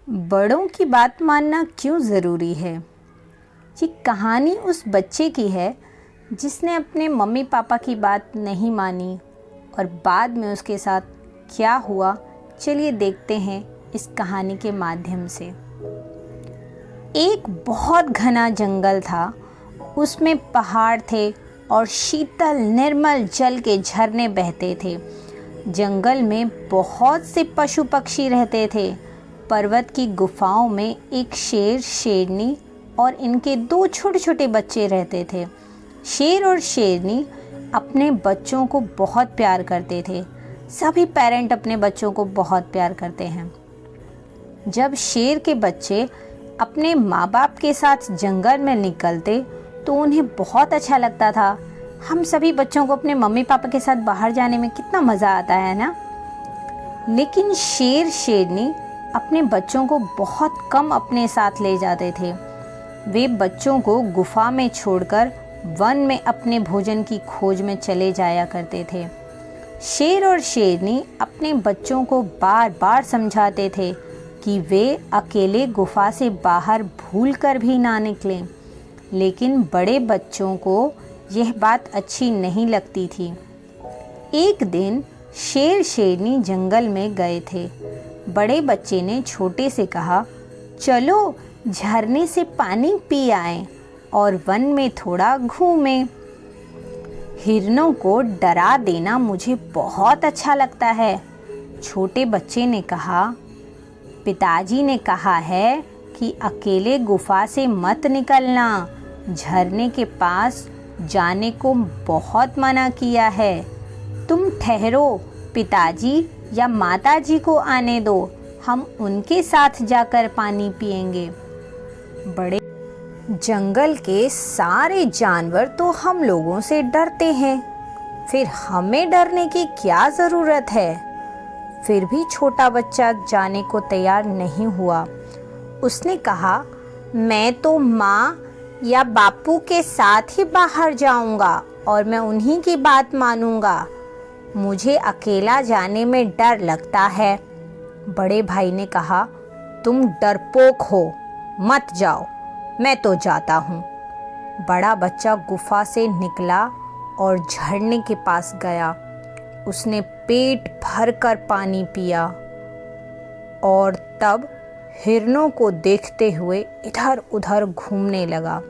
बड़ों की बात मानना क्यों ज़रूरी है। ये कहानी उस बच्चे की है जिसने अपने मम्मी पापा की बात नहीं मानी और बाद में उसके साथ क्या हुआ, चलिए देखते हैं इस कहानी के माध्यम से। एक बहुत घना जंगल था, उसमें पहाड़ थे और शीतल निर्मल जल के झरने बहते थे। जंगल में बहुत से पशु पक्षी रहते थे। पर्वत की गुफाओं में एक शेर, शेरनी और इनके दो छोटे छोटे बच्चे रहते थे। शेर और शेरनी अपने बच्चों को बहुत प्यार करते थे। सभी पेरेंट अपने बच्चों को बहुत प्यार करते हैं। जब शेर के बच्चे अपने माँ बाप के साथ जंगल में निकलते तो उन्हें बहुत अच्छा लगता था। हम सभी बच्चों को अपने मम्मी पापा के साथ बाहर जाने में कितना मज़ा आता है ना। लेकिन शेर, शेरनी अपने बच्चों को बहुत कम अपने साथ ले जाते थे। वे बच्चों को गुफा में छोड़कर वन में अपने भोजन की खोज में चले जाया करते थे। शेर और शेरनी अपने बच्चों को बार बार समझाते थे कि वे अकेले गुफा से बाहर भूलकर भी ना निकलें, लेकिन बड़े बच्चों को यह बात अच्छी नहीं लगती थी। एक दिन शेर, शेरनी जंगल में गए थे। बड़े बच्चे ने छोटे से कहा, चलो झरने से पानी पी आएं और वन में थोड़ा घूमें। हिरणों को डरा देना मुझे बहुत अच्छा लगता है। छोटे बच्चे ने कहा, पिताजी ने कहा है कि अकेले गुफा से मत निकलना, झरने के पास जाने को बहुत मना किया है। तुम ठहरो, पिताजी या माताजी को आने दो, हम उनके साथ जाकर पानी पिएंगे। बड़े जंगल के सारे जानवर तो हम लोगों से डरते हैं, फिर हमें डरने की क्या ज़रूरत है। फिर भी छोटा बच्चा जाने को तैयार नहीं हुआ। उसने कहा, मैं तो माँ या बापू के साथ ही बाहर जाऊंगा और मैं उन्हीं की बात मानूंगा। मुझे अकेला जाने में डर लगता है। बड़े भाई ने कहा, तुम डरपोक हो, मत जाओ, मैं तो जाता हूँ। बड़ा बच्चा गुफा से निकला और झरने के पास गया। उसने पेट भरकर पानी पिया और तब हिरणों को देखते हुए इधर उधर घूमने लगा।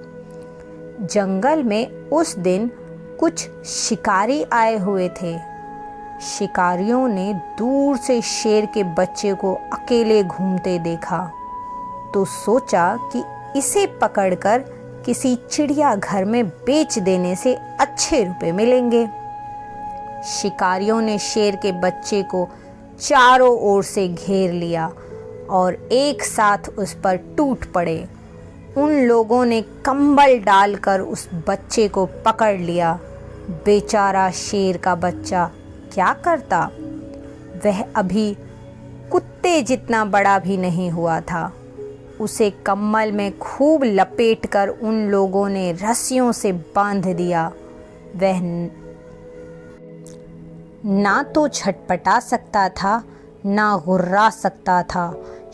जंगल में उस दिन कुछ शिकारी आए हुए थे। शिकारियों ने दूर से शेर के बच्चे को अकेले घूमते देखा तो सोचा कि इसे पकड़कर किसी चिड़ियाघर में बेच देने से अच्छे रुपए मिलेंगे। शिकारियों ने शेर के बच्चे को चारों ओर से घेर लिया और एक साथ उस पर टूट पड़े। उन लोगों ने कंबल डालकर उस बच्चे को पकड़ लिया। बेचारा शेर का बच्चा क्या करता, वह अभी कुत्ते जितना बड़ा भी नहीं हुआ था। उसे कम्बल में खूब लपेटकर उन लोगों ने रस्सियों से बांध दिया। वह ना तो छटपटा सकता था, ना गुर्रा सकता था।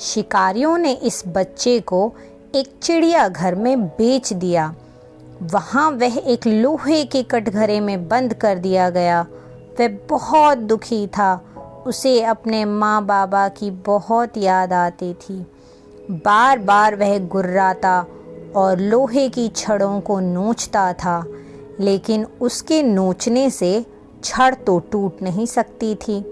शिकारियों ने इस बच्चे को एक चिड़ियाघर में बेच दिया। वहाँ वह एक लोहे के कटघरे में बंद कर दिया गया। वह बहुत दुखी था। उसे अपने माँ बाबा की बहुत याद आती थी। बार बार वह गुर्राता और लोहे की छड़ों को नोचता था, लेकिन उसके नोचने से छड़ तो टूट नहीं सकती थी।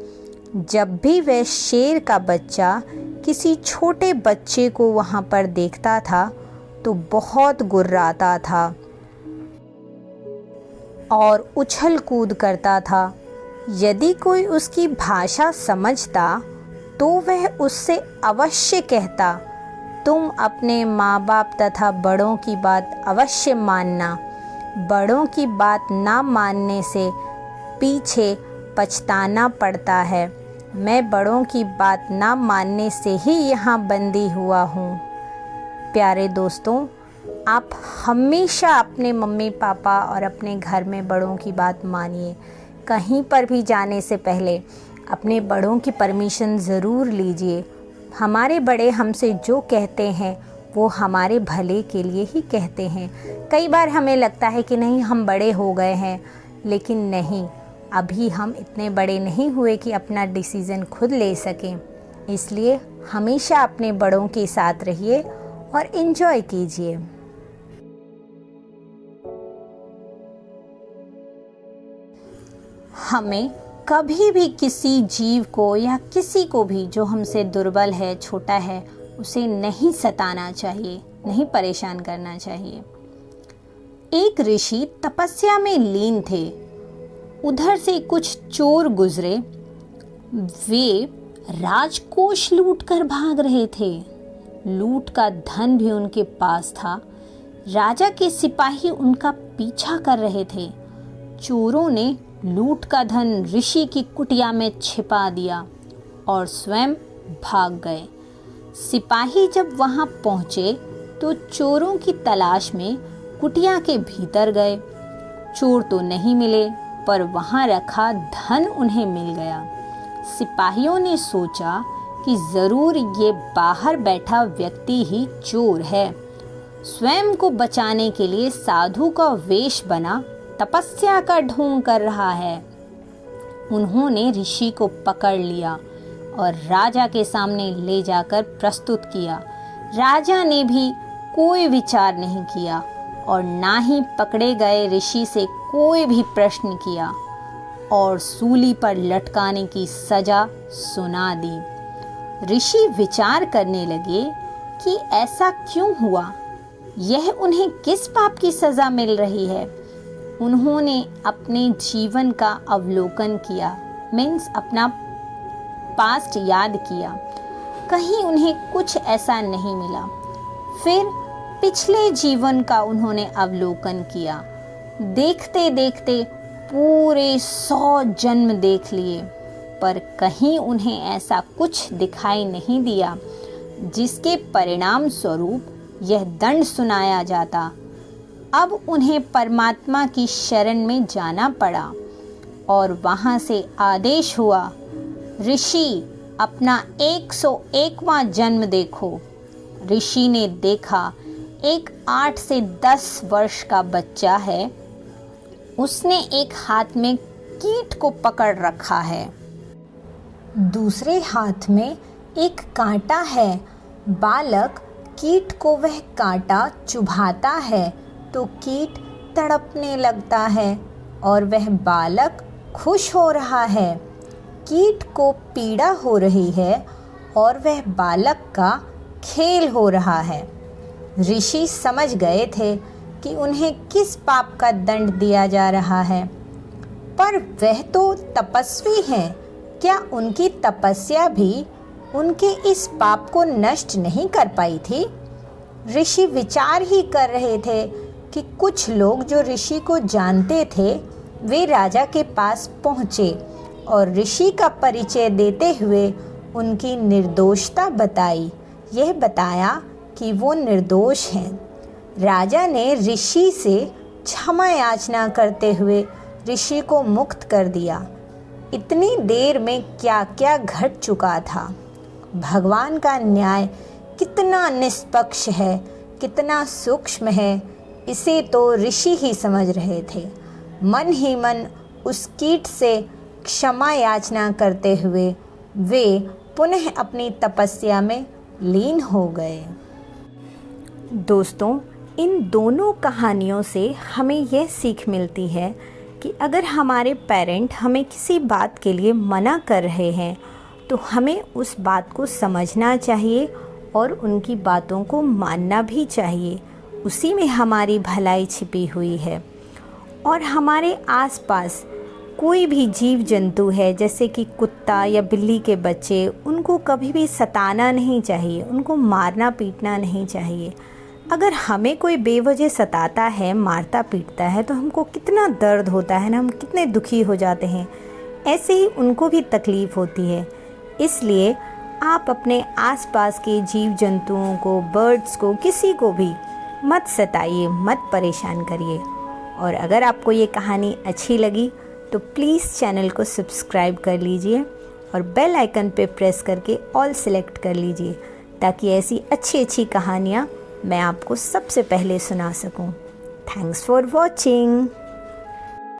जब भी वह शेर का बच्चा किसी छोटे बच्चे को वहाँ पर देखता था तो बहुत गुर्राता था और उछल कूद करता था। यदि कोई उसकी भाषा समझता तो वह उससे अवश्य कहता, तुम अपने माँ बाप तथा बड़ों की बात अवश्य मानना। बड़ों की बात ना मानने से पीछे पछताना पड़ता है। मैं बड़ों की बात ना मानने से ही यहाँ बंदी हुआ हूँ। प्यारे दोस्तों, आप हमेशा अपने मम्मी पापा और अपने घर में बड़ों की बात मानिए। कहीं पर भी जाने से पहले अपने बड़ों की परमिशन ज़रूर लीजिए। हमारे बड़े हमसे जो कहते हैं वो हमारे भले के लिए ही कहते हैं। कई बार हमें लगता है कि नहीं, हम बड़े हो गए हैं, लेकिन नहीं, अभी हम इतने बड़े नहीं हुए कि अपना डिसीज़न खुद ले सकें। इसलिए हमेशा अपने बड़ों के साथ रहिए और एंजॉय कीजिए। हमें कभी भी किसी जीव को या किसी को भी जो हमसे दुर्बल है, छोटा है, उसे नहीं सताना चाहिए, नहीं परेशान करना चाहिए। एक ऋषि तपस्या में लीन थे। उधर से कुछ चोर गुजरे। वे राजकोष लूटकर भाग रहे थे। लूट का धन भी उनके पास था। राजा के सिपाही उनका पीछा कर रहे थे। चोरों ने लूट का धन ऋषि की कुटिया में छिपा दिया और स्वयं भाग गए। सिपाही जब वहां पहुंचे तो चोरों की तलाश में कुटिया के भीतर गए। चोर तो नहीं मिले, पर वहां रखा धन उन्हें मिल गया। सिपाहियों ने सोचा कि जरूर ये बाहर बैठा व्यक्ति ही चोर है। स्वयं को बचाने के लिए साधु का वेश बना तपस्या का ढोंग कर रहा है। उन्होंने ऋषि को पकड़ लिया और राजा के सामने ले जाकर प्रस्तुत किया। राजा ने भी कोई विचार नहीं किया और ना ही पकड़े गए ऋषि से कोई भी प्रश्न किया और सूली पर लटकाने की सजा सुना दी। ऋषि विचार करने लगे कि ऐसा क्यों हुआ, यह उन्हें किस पाप की सजा मिल रही है। उन्होंने अपने जीवन का अवलोकन किया, मीन्स अपना पास्ट याद किया। कहीं उन्हें कुछ ऐसा नहीं मिला। फिर पिछले जीवन का उन्होंने अवलोकन किया। देखते देखते पूरे 100 जन्म देख लिए, पर कहीं उन्हें ऐसा कुछ दिखाई नहीं दिया जिसके परिणाम स्वरूप यह दंड सुनाया जाता। अब उन्हें परमात्मा की शरण में जाना पड़ा और वहाँ से आदेश हुआ, ऋषि अपना 101वां जन्म देखो। ऋषि ने देखा एक 8 से 10 वर्ष का बच्चा है। उसने एक हाथ में कीट को पकड़ रखा है, दूसरे हाथ में एक कांटा है। बालक कीट को वह कांटा चुभाता है तो कीट तड़पने लगता है और वह बालक खुश हो रहा है। कीट को पीड़ा हो रही है और वह बालक का खेल हो रहा है। ऋषि समझ गए थे कि उन्हें किस पाप का दंड दिया जा रहा है, पर वह तो तपस्वी हैं। क्या उनकी तपस्या भी उनके इस पाप को नष्ट नहीं कर पाई थी? ऋषि विचार ही कर रहे थे कि कुछ लोग जो ऋषि को जानते थे वे राजा के पास पहुँचे और ऋषि का परिचय देते हुए उनकी निर्दोषता बताई। यह बताया कि वो निर्दोष हैं। राजा ने ऋषि से क्षमा याचना करते हुए ऋषि को मुक्त कर दिया। इतनी देर में क्या क्या घट चुका था। भगवान का न्याय कितना निष्पक्ष है, कितना सूक्ष्म है, इसे तो ऋषि ही समझ रहे थे। मन ही मन उस कीट से क्षमा याचना करते हुए वे पुनः अपनी तपस्या में लीन हो गए। दोस्तों, इन दोनों कहानियों से हमें यह सीख मिलती है कि अगर हमारे पेरेंट हमें किसी बात के लिए मना कर रहे हैं तो हमें उस बात को समझना चाहिए और उनकी बातों को मानना भी चाहिए। उसी में हमारी भलाई छिपी हुई है। और हमारे आसपास कोई भी जीव जंतु है, जैसे कि कुत्ता या बिल्ली के बच्चे, उनको कभी भी सताना नहीं चाहिए, उनको मारना पीटना नहीं चाहिए। अगर हमें कोई बेवजह सताता है, मारता पीटता है, तो हमको कितना दर्द होता है ना, हम कितने दुखी हो जाते हैं। ऐसे ही उनको भी तकलीफ़ होती है। इसलिए आप अपने आसपास के जीव जंतुओं को, बर्ड्स को, किसी को भी मत सताइए, मत परेशान करिए। और अगर आपको ये कहानी अच्छी लगी तो प्लीज़ चैनल को सब्सक्राइब कर लीजिए और बेल आइकन पे प्रेस करके ऑल सेलेक्ट कर लीजिए ताकि ऐसी अच्छी अच्छी कहानियाँ मैं आपको सबसे पहले सुना सकूं। Thanks for watching.